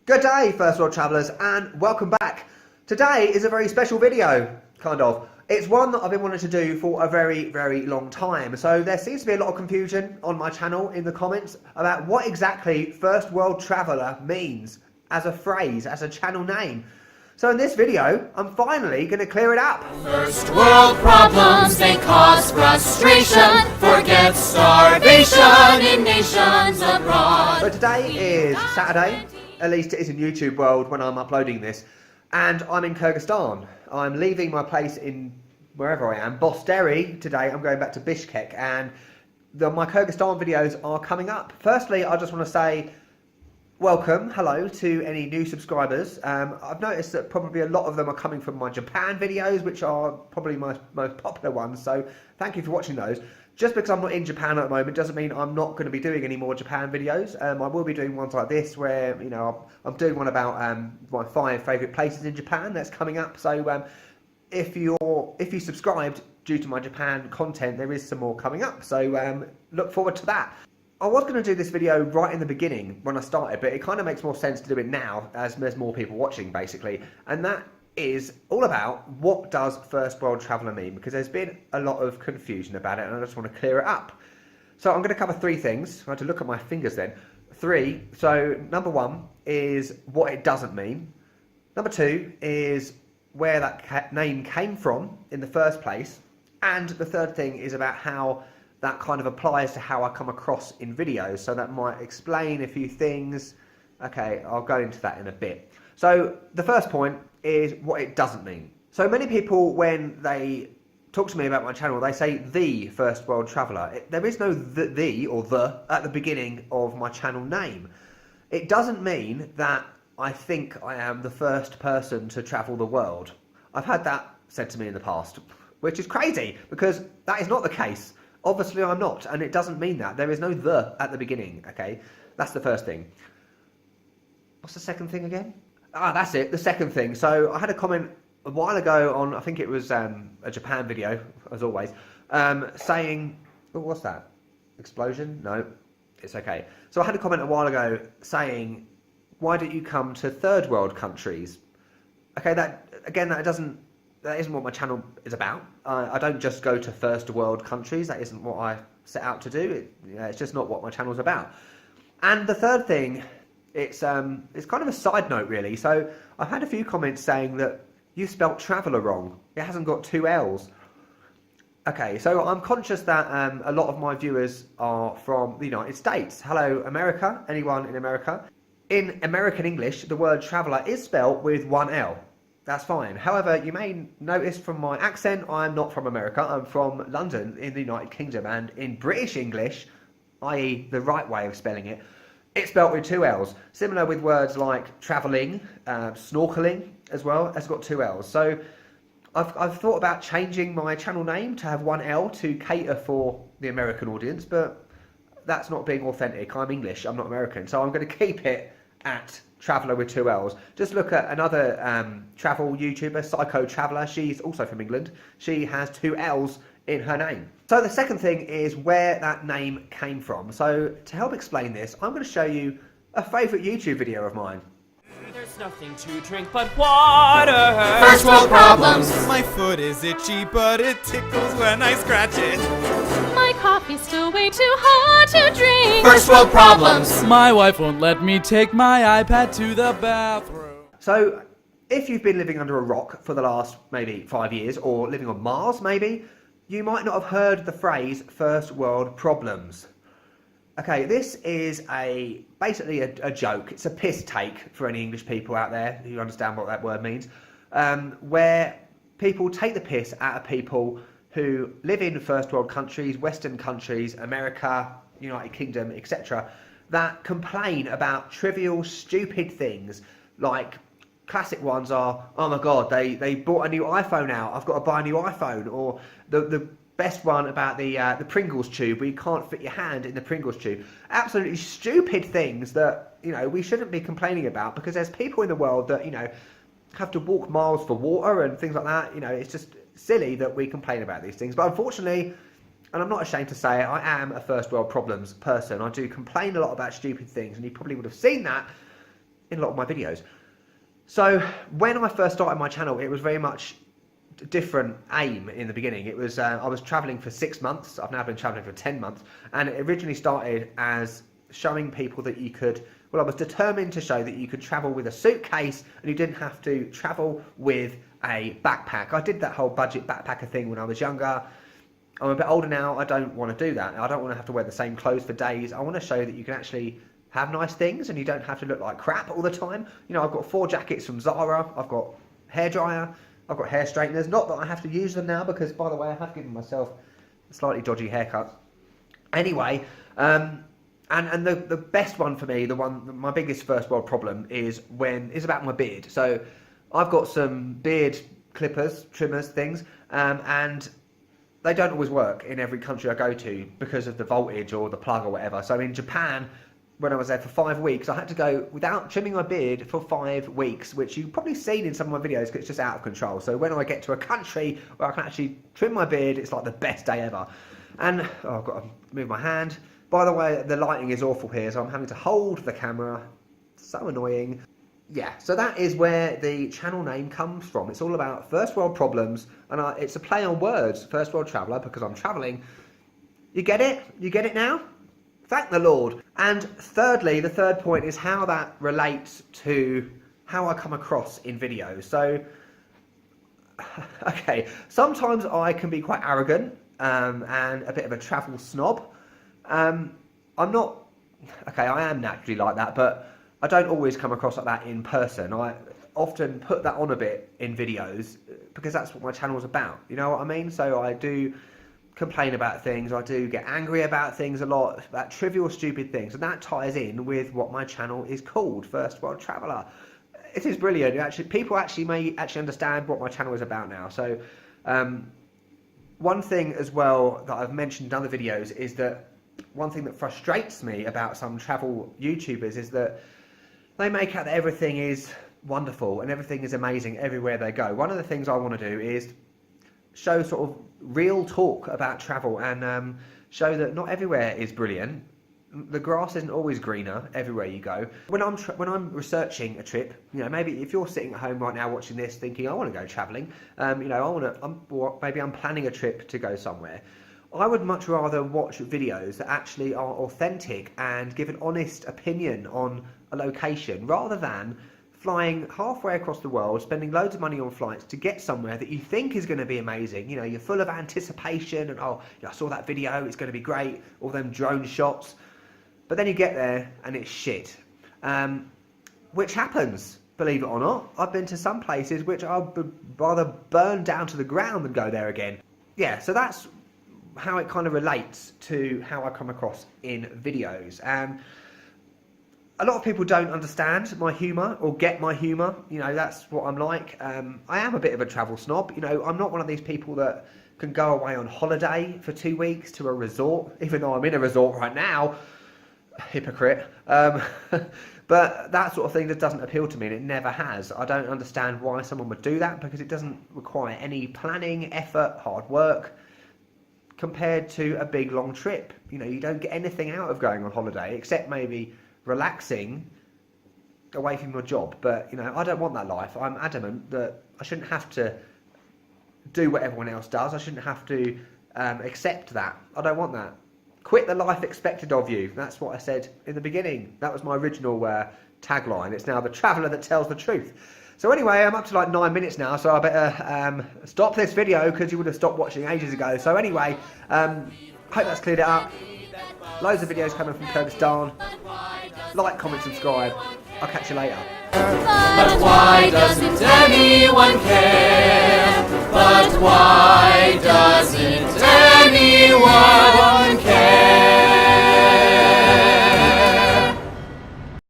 Good day, First World Travellers, and welcome back. Today is a very special video, kind of. It's one that I've been wanting to do for a very, very long time. So there seems to be a lot of confusion on my channel in the comments about what exactly First World Traveller means as a phrase, as a channel name. So in this video, I'm finally going to clear it up. First world problems, they cause frustration. Forget starvation in nations abroad. So today is Saturday. At least it is in YouTube world when I'm uploading this, and I'm in Kyrgyzstan. I'm leaving my place in wherever I am, Bosteri today. I'm going back to Bishkek, and my Kyrgyzstan videos are coming up. Firstly, I just want to say welcome, hello to any new subscribers. I've noticed that probably a lot of them are coming from my Japan videos, which are probably my most popular ones, so thank you for watching those. Just because I'm not in Japan at the moment doesn't mean I'm not going to be doing any more Japan videos. I will be doing ones like this where, you know, I'm doing one about my 5 favourite places in Japan that's coming up. So if you subscribed due to my Japan content, there is some more coming up. So look forward to that. I was going to do this video right in the beginning when I started, but it kind of makes more sense to do it now as there's more people watching, basically. And that is all about what does First World Traveller mean, because there's been a lot of confusion about it and I just want to clear it up. So I'm going to cover 3 things. I had to look at my fingers then. 3. So number 1 is what it doesn't mean. Number 2 is where that name came from in the first place. And the third thing is about how that kind of applies to how I come across in videos. So that might explain a few things. Okay, I'll go into that in a bit. So the first point is what it doesn't mean. So many people, when they talk to me about my channel, they say the First World Traveller. There is no the or the at the beginning of my channel name. It doesn't mean that I think I am the first person to travel the world. I've had that said to me in the past, which is crazy because that is not the case. Obviously I'm not, and it doesn't mean that. There is no the at the beginning, okay? That's the first thing. What's the second thing again? Ah, that's it, the second thing. So I had a comment a while ago on, I think it was a Japan video, as always, saying, oh, what's that? Explosion? No, it's okay. So I had a comment a while ago saying, why don't you come to third world countries? Okay, that isn't what my channel is about. I don't just go to first world countries. That isn't what I set out to do. It's just not what my channel's about. And the third thing, it's kind of a side note really. So I've had a few comments saying that you spelt traveller wrong. It hasn't got 2 L's. Okay, so I'm conscious that a lot of my viewers are from the United States. Hello America, anyone in America? In American English, the word traveller is spelt with 1 L. That's fine. However, you may notice from my accent, I'm not from America. I'm from London in the United Kingdom, and in British English, i.e. the right way of spelling it, it's spelt with 2 L's. Similar with words like travelling, snorkeling as well, has got 2 L's. So I've thought about changing my channel name to have 1 L to cater for the American audience, but that's not being authentic. I'm English, I'm not American. So I'm going to keep it at Traveller with 2 L's. Just look at another travel YouTuber, Psycho Traveller. She's also from England. She has 2 L's in her name. So the second thing is where that name came from. So to help explain this, I'm going to show you a favourite YouTube video of mine. There's nothing to drink but water. First world problems. My foot is itchy, but it tickles when I scratch it. My coffee's still way too hot to drink. First world problems. My wife won't let me take my iPad to the bathroom. So if you've been living under a rock for the last maybe 5 years, or living on Mars maybe, you might not have heard the phrase first world problems. Okay, this is basically a joke. It's a piss take for any English people out there who understand what that word means, where people take the piss out of people who live in first world countries, Western countries, America, United Kingdom, etc., that complain about trivial, stupid things. Like, classic ones are, oh my god, they bought a new iPhone out, I've got to buy a new iPhone. Or the best one about the Pringles tube, where you can't fit your hand in the Pringles tube. Absolutely stupid things that, we shouldn't be complaining about, because there's people in the world that, have to walk miles for water and things like that. It's just silly that we complain about these things. But unfortunately, and I'm not ashamed to say it, I am a first world problems person. I do complain a lot about stupid things, and you probably would have seen that in a lot of my videos. So when I first started my channel, it was very much a different aim in the beginning. It was I was travelling for 6 months. I've now been travelling for 10 months, and it originally started as showing people that you could, well, I was determined to show that you could travel with a suitcase and you didn't have to travel with a backpack. I did that whole budget backpacker thing when I was younger. I'm a bit older now, I don't want to do that. I don't want to have to wear the same clothes for days. I want to show that you can actually have nice things and you don't have to look like crap all the time. You know, I've got 4 jackets from Zara, I've got hairdryer, I've got hair straighteners. Not that I have to use them now because, by the way, I have given myself a slightly dodgy haircut. Anyway, and the best one for me, my biggest first world problem is about my beard. So I've got some beard clippers, trimmers, things, and they don't always work in every country I go to because of the voltage or the plug or whatever. So in Japan, when I was there for 5 weeks, I had to go without trimming my beard for 5 weeks, which you've probably seen in some of my videos because it's just out of control. So when I get to a country where I can actually trim my beard, it's like the best day ever. And I've got to move my hand. By the way, the lighting is awful here, so I'm having to hold the camera. So annoying. Yeah, so that is where the channel name comes from. It's all about first world problems, and it's a play on words, first world traveller, because I'm travelling. You get it? You get it now? Thank the Lord. And thirdly, the third point is how that relates to how I come across in videos. So, okay, sometimes I can be quite arrogant and a bit of a travel snob. I'm not, okay, I am naturally like that, but I don't always come across like that in person. I often put that on a bit in videos because that's what my channel is about. You know what I mean? So I do complain about things. I do get angry about things a lot, about trivial, stupid things. And that ties in with what my channel is called, First World Traveller. It is brilliant. Actually, people may understand what my channel is about now. So one thing as well that I've mentioned in other videos is that one thing that frustrates me about some travel YouTubers is that they make out that everything is wonderful and everything is amazing everywhere they go. One of the things I want to do is show sort of real talk about travel and show that not everywhere is brilliant. The grass isn't always greener everywhere you go. When I'm researching a trip, you know, maybe if you're sitting at home right now watching this thinking I want to go travelling, you know, maybe I'm planning a trip to go somewhere. I would much rather watch videos that actually are authentic and give an honest opinion on a location rather than flying halfway across the world, spending loads of money on flights to get somewhere that you think is going to be amazing. You know, you're full of anticipation and, oh, yeah, I saw that video, it's going to be great, all them drone shots. But then you get there and it's shit. Which happens, believe it or not. I've been to some places which I would rather burn down to the ground than go there again. Yeah, so that's how it kind of relates to how I come across in videos. And a lot of people don't understand my humour or get my humour. You know, that's what I'm like. I am a bit of a travel snob. You know, I'm not one of these people that can go away on holiday for 2 weeks to a resort, even though I'm in a resort right now. Hypocrite. But that sort of thing just doesn't appeal to me, and it never has. I don't understand why someone would do that, because it doesn't require any planning, effort, hard work, compared to a big long trip. You know, you don't get anything out of going on holiday except maybe relaxing away from your job. But, you know, I don't want that life. I'm adamant that I shouldn't have to do what everyone else does. I shouldn't have to accept that. I don't want that. Quit the life expected of you. That's what I said in the beginning. That was my original tagline. It's now the traveller that tells the truth. So anyway, I'm up to like 9 minutes now, so I better stop this video because you would have stopped watching ages ago. So anyway, hope that's cleared it up. Loads of videos coming from Kyrgyzstan. Like, comment, subscribe. I'll catch you later. But why doesn't anyone care? But why